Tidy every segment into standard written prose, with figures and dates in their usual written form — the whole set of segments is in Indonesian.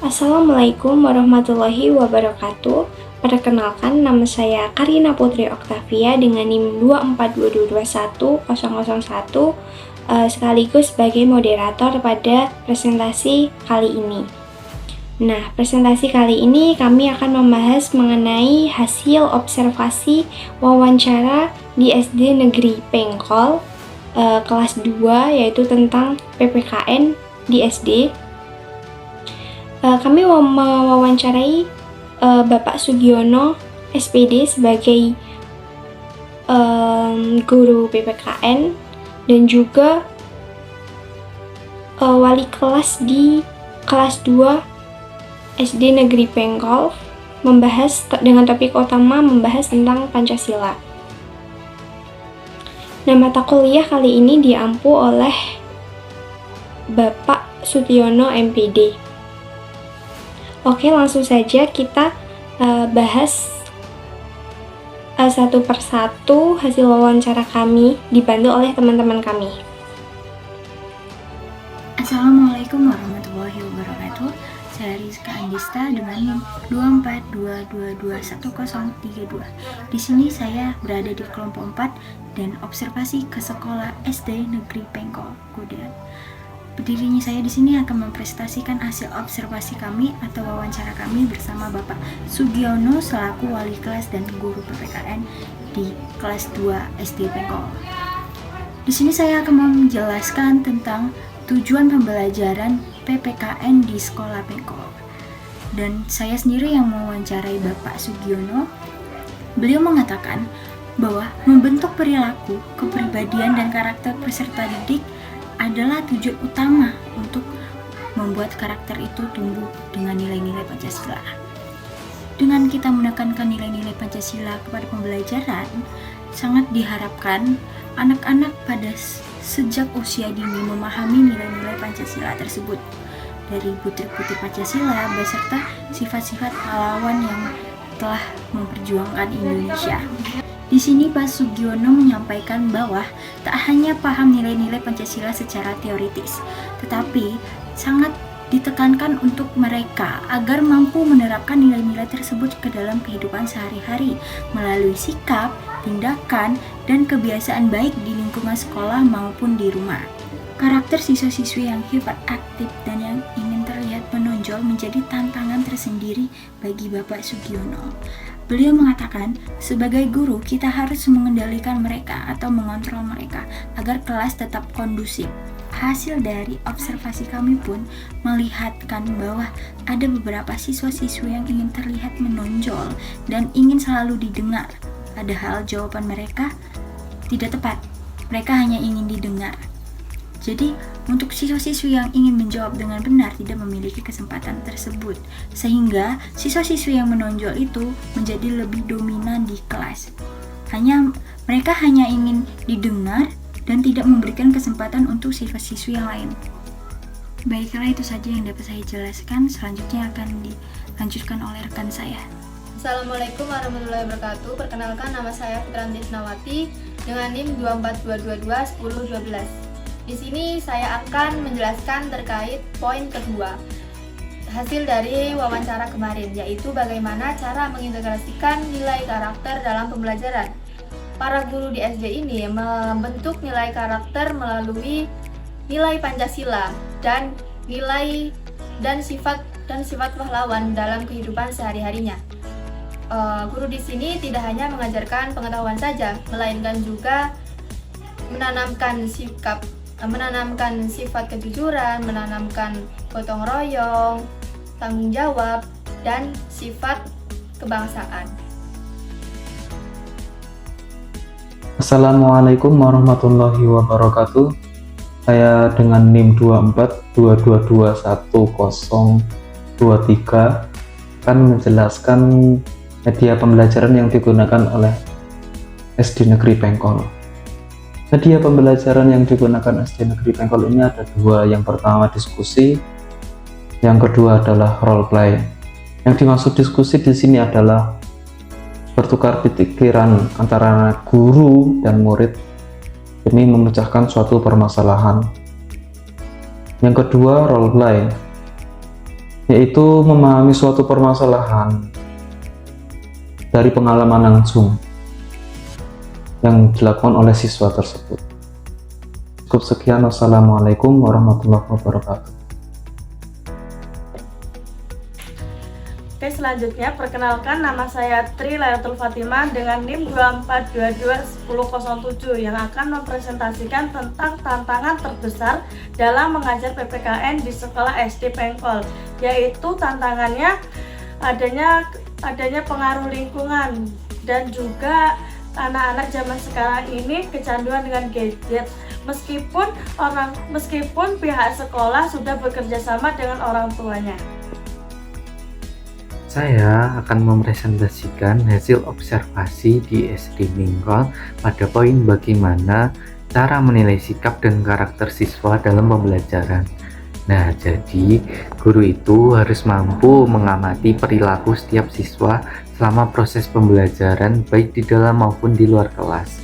Assalamualaikum warahmatullahi wabarakatuh. Perkenalkan, nama saya Karina Putri Oktavia dengan NIM 242210001 sekaligus sebagai moderator pada presentasi kali ini. Nah, presentasi kali ini kami akan membahas mengenai hasil observasi wawancara di SD Negeri Pengkol kelas 2, yaitu tentang PPKN di SD. Kami mewawancarai Bapak Sugiono SPD sebagai guru PPKN dan juga wali kelas di kelas 2 SD Negeri Pengkol, membahas dengan topik utama membahas tentang Pancasila. Nah, mata kuliah kali ini diampu oleh Bapak Sugiono MPD. Oke, langsung saja kita bahas satu persatu hasil wawancara kami dibantu oleh teman-teman kami. Assalamualaikum warahmatullahi wabarakatuh. Saya Rizka Andista dengan NIM 242221032. Di sini saya berada di kelompok 4 dan observasi ke sekolah SD Negeri Pengkol, Kudan. Berdirinya saya di sini akan mempresentasikan hasil observasi kami atau wawancara kami bersama Bapak Sugiono selaku wali kelas dan guru PPKN di kelas 2 SD Pengkol. Di sini saya akan menjelaskan tentang tujuan pembelajaran PPKN di sekolah Pengkol. Dan saya sendiri yang mewawancarai Bapak Sugiono. Beliau mengatakan bahwa membentuk perilaku, kepribadian dan karakter peserta didik adalah tujuan utama untuk membuat karakter itu tumbuh dengan nilai-nilai Pancasila. Dengan kita menekankan nilai-nilai Pancasila kepada pembelajaran, sangat diharapkan anak-anak pada sejak usia dini memahami nilai-nilai Pancasila tersebut, dari butir-butir Pancasila beserta sifat-sifat pahlawan yang telah memperjuangkan Indonesia. Di sini Pak Sugiono menyampaikan bahwa tak hanya paham nilai-nilai Pancasila secara teoritis, tetapi sangat ditekankan untuk mereka agar mampu menerapkan nilai-nilai tersebut ke dalam kehidupan sehari-hari melalui sikap, tindakan, dan kebiasaan baik di lingkungan sekolah maupun di rumah. Karakter siswa-siswi yang hiperaktif dan yang ingin terlihat menonjol menjadi tantangan tersendiri bagi Bapak Sugiono. Beliau mengatakan, sebagai guru kita harus mengendalikan mereka atau mengontrol mereka agar kelas tetap kondusif. Hasil dari observasi kami pun melihatkan bahwa ada beberapa siswa-siswi yang ingin terlihat menonjol dan ingin selalu didengar. Padahal jawaban mereka tidak tepat. Mereka hanya ingin didengar. Jadi, untuk siswa-siswi yang ingin menjawab dengan benar tidak memiliki kesempatan tersebut, sehingga siswa-siswi yang menonjol itu menjadi lebih dominan di kelas. Mereka hanya ingin didengar dan tidak memberikan kesempatan untuk siswa-siswi yang lain. Baiklah, itu saja yang dapat saya jelaskan. Selanjutnya akan dilanjutkan oleh rekan saya. Assalamualaikum warahmatullahi wabarakatuh. Perkenalkan, nama saya Fitranti Nawati dengan NIM 242221012. Di sini saya akan menjelaskan terkait poin kedua hasil dari wawancara kemarin, yaitu bagaimana cara mengintegrasikan nilai karakter dalam pembelajaran. Para guru di SD ini membentuk nilai karakter melalui nilai Pancasila dan nilai dan sifat pahlawan dalam kehidupan sehari-harinya. Guru di sini tidak hanya mengajarkan pengetahuan saja, melainkan juga menanamkan sifat kejujuran, menanamkan gotong royong, tanggung jawab, dan sifat kebangsaan. Assalamualaikum warahmatullahi wabarakatuh. Saya dengan NIM 242221023 akan menjelaskan media pembelajaran yang digunakan oleh SD Negeri Pengkol. Media pembelajaran yang digunakan SD Negeri Pengkol ini ada dua. Yang pertama diskusi, yang kedua adalah role play. Yang dimaksud diskusi di sini adalah bertukar pikiran antara guru dan murid demi memecahkan suatu permasalahan. Yang kedua, role play. yaitu memahami suatu permasalahan dari pengalaman langsung yang dilakukan oleh siswa tersebut. Cukup sekian, wassalamualaikum warahmatullahi wabarakatuh. Oke, selanjutnya perkenalkan, nama saya Tri Lailatul Fatimah dengan NIM 24221007 yang akan mempresentasikan tentang tantangan terbesar dalam mengajar PPKN di sekolah SD Pengkol, yaitu tantangannya adanya pengaruh lingkungan dan juga anak-anak zaman sekarang ini kecanduan dengan gadget. Meskipun pihak sekolah sudah bekerja sama dengan orang tuanya. Saya akan mempresentasikan hasil observasi di SD Pengkol pada poin bagaimana cara menilai sikap dan karakter siswa dalam pembelajaran. Nah, jadi guru itu harus mampu mengamati perilaku setiap siswa selama proses pembelajaran baik di dalam maupun di luar kelas.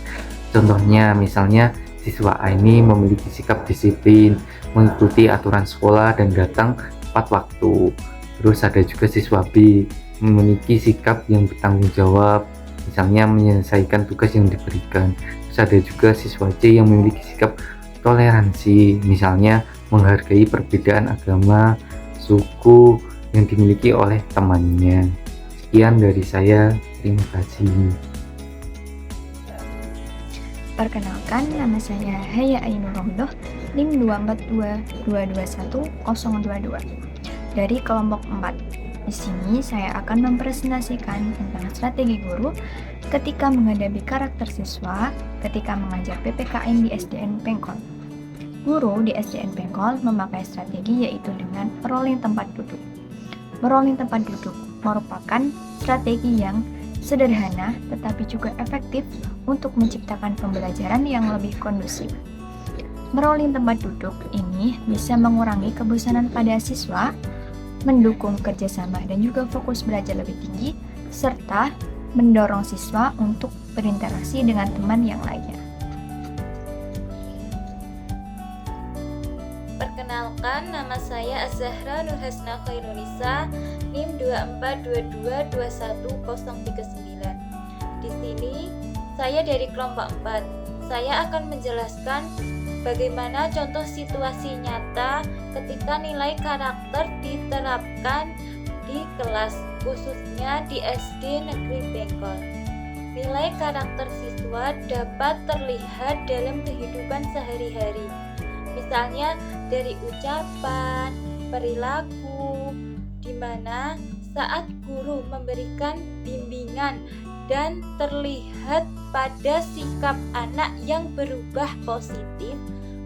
Contohnya, misalnya siswa A ini memiliki sikap disiplin, mengikuti aturan sekolah dan datang tepat waktu. Terus ada juga siswa B memiliki sikap yang bertanggung jawab, misalnya menyelesaikan tugas yang diberikan. Terus ada juga siswa C yang memiliki sikap toleransi, misalnya menghargai perbedaan agama, suku yang dimiliki oleh temannya. Sekian dari saya, terima kasih. Perkenalkan, nama saya Haya Ainur Rohdoh, NIM 2422210022 dari kelompok 4. Di sini saya akan mempresentasikan tentang strategi guru ketika menghadapi karakter siswa ketika mengajar PPKN di SDN Pengkol. Guru di SDN Pengkol memakai strategi yaitu dengan rolling tempat duduk. Merolling tempat duduk merupakan strategi yang sederhana tetapi juga efektif untuk menciptakan pembelajaran yang lebih kondusif. Merolling tempat duduk ini bisa mengurangi kebosanan pada siswa, mendukung kerjasama dan juga fokus belajar lebih tinggi, serta mendorong siswa untuk berinteraksi dengan teman yang lainnya. Perkenalkan, nama saya Az-Zahra Nur Hasna Khairunisa, NIM 2422210039. Di sini, saya dari kelompok 4. Saya akan menjelaskan bagaimana contoh situasi nyata ketika nilai karakter diterapkan di kelas, khususnya di SD Negeri Pengkol. Nilai karakter siswa dapat terlihat dalam kehidupan sehari-hari, misalnya dari ucapan, perilaku, di mana saat guru memberikan bimbingan dan terlihat pada sikap anak yang berubah positif,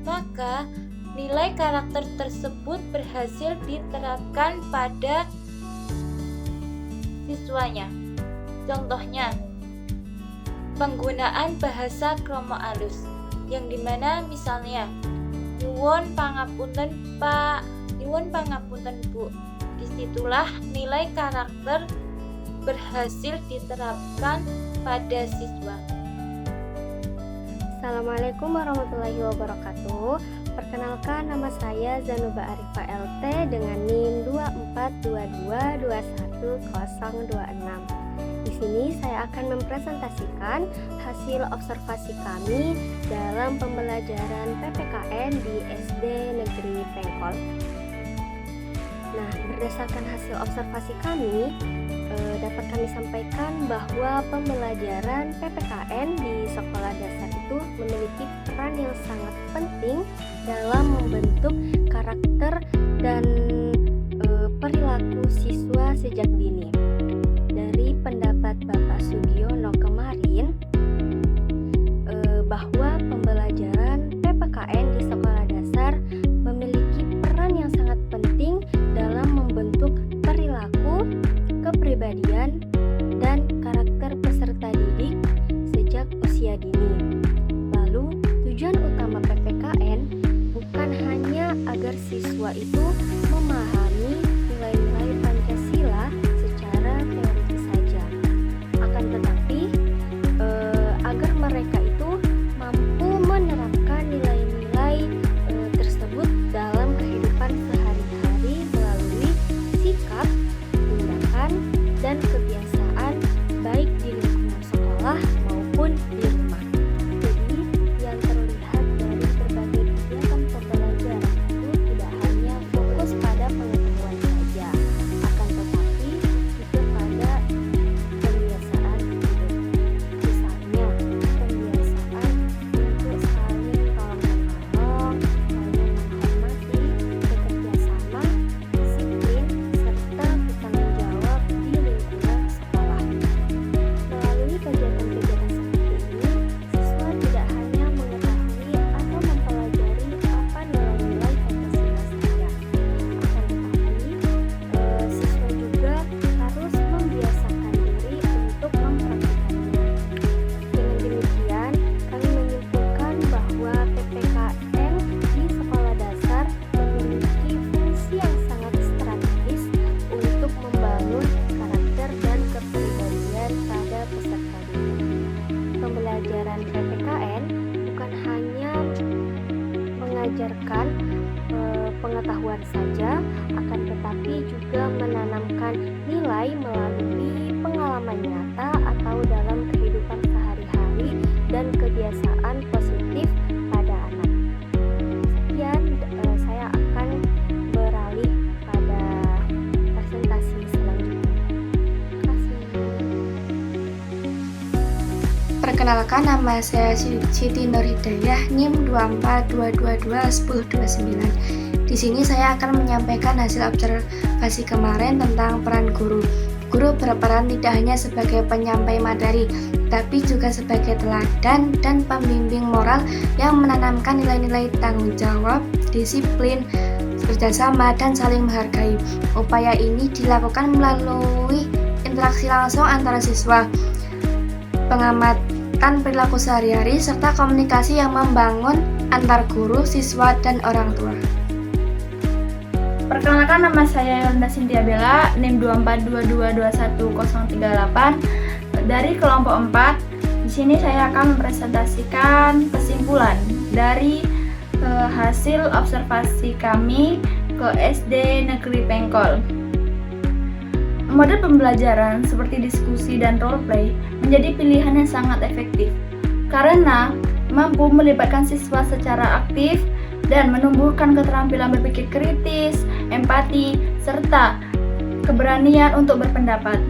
maka nilai karakter tersebut berhasil diterapkan pada siswanya. Contohnya, penggunaan bahasa kromo alus, yang dimana misalnya nyuwun pangapunten Pak, nyuwun pangapunten Bu. Disitulah nilai karakter berhasil diterapkan pada siswa. Assalamualaikum warahmatullahi wabarakatuh. Perkenalkan, nama saya Zanuba Arifa LT dengan NIM 2422210026. Di sini saya akan mempresentasikan hasil observasi kami dalam pembelajaran PPKN di SD Negeri Pengkol. Nah, berdasarkan hasil observasi kami, dapat kami sampaikan bahwa pembelajaran PPKN di sekolah dasar itu memiliki peran yang sangat penting dalam membentuk karakter dan perilaku siswa sejak dini. Dari pendapat Bapak Sugiono kemarin, bahwa pembelajaran PPKN di sekolah dasar memiliki peran yang sangat penting dalam membentuk perilaku, kepribadian, dan karakter peserta didik sejak usia dini. Lalu, tujuan utama PPKN bukan hanya agar siswa itu memahami nilai-nilai Pancasila secara menanamkan nilai melalui pengalaman nyata atau dalam kehidupan sehari-hari dan kebiasaan positif pada anak. Sekian, saya akan beralih pada presentasi selanjutnya. Terima kasih. Perkenalkan, nama saya Siti Nur Hidayah, NIM 242221029. Di sini saya akan menyampaikan hasil observasi kemarin tentang peran guru. Guru berperan tidak hanya sebagai penyampai materi, tapi juga sebagai teladan dan pembimbing moral yang menanamkan nilai-nilai tanggung jawab, disiplin, kerjasama, dan saling menghargai. Upaya ini dilakukan melalui interaksi langsung antara siswa, pengamatan perilaku sehari-hari, serta komunikasi yang membangun antar guru, siswa, dan orang tua. Perkenalkan, nama saya Yolanda Cynthia Bella, NIM 242211038 dari kelompok 4. Di sini saya akan mempresentasikan kesimpulan dari hasil observasi kami ke SD Negeri Pengkol. Model pembelajaran seperti diskusi dan role play menjadi pilihan yang sangat efektif karena mampu melibatkan siswa secara aktif dan menumbuhkan keterampilan berpikir kritis, empati, serta keberanian untuk berpendapat.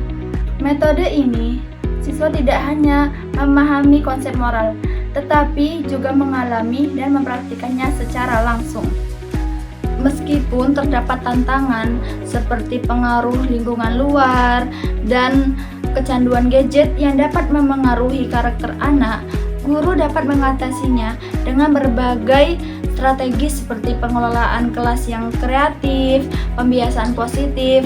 Metode ini, siswa tidak hanya memahami konsep moral, tetapi juga mengalami dan mempraktikkannya secara langsung. Meskipun terdapat tantangan seperti pengaruh lingkungan luar dan kecanduan gadget yang dapat memengaruhi karakter anak, guru dapat mengatasinya dengan berbagai strategi seperti pengelolaan kelas yang kreatif, pembiasaan positif,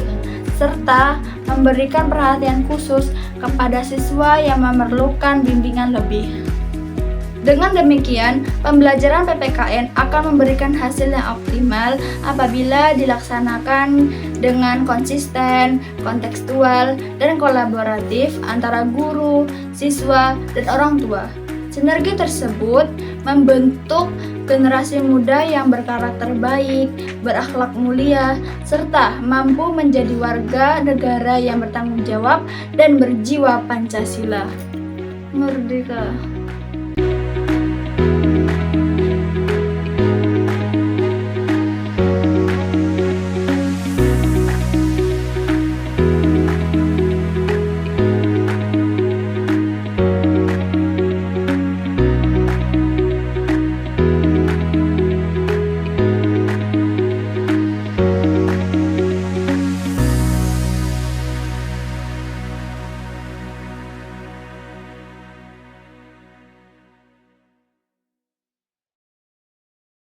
serta memberikan perhatian khusus kepada siswa yang memerlukan bimbingan lebih. Dengan demikian, pembelajaran PPKN akan memberikan hasil yang optimal apabila dilaksanakan dengan konsisten, kontekstual, dan kolaboratif antara guru, siswa, dan orang tua. Sinergi tersebut membentuk generasi muda yang berkarakter baik, berakhlak mulia, serta mampu menjadi warga negara yang bertanggung jawab dan berjiwa Pancasila. Merdeka!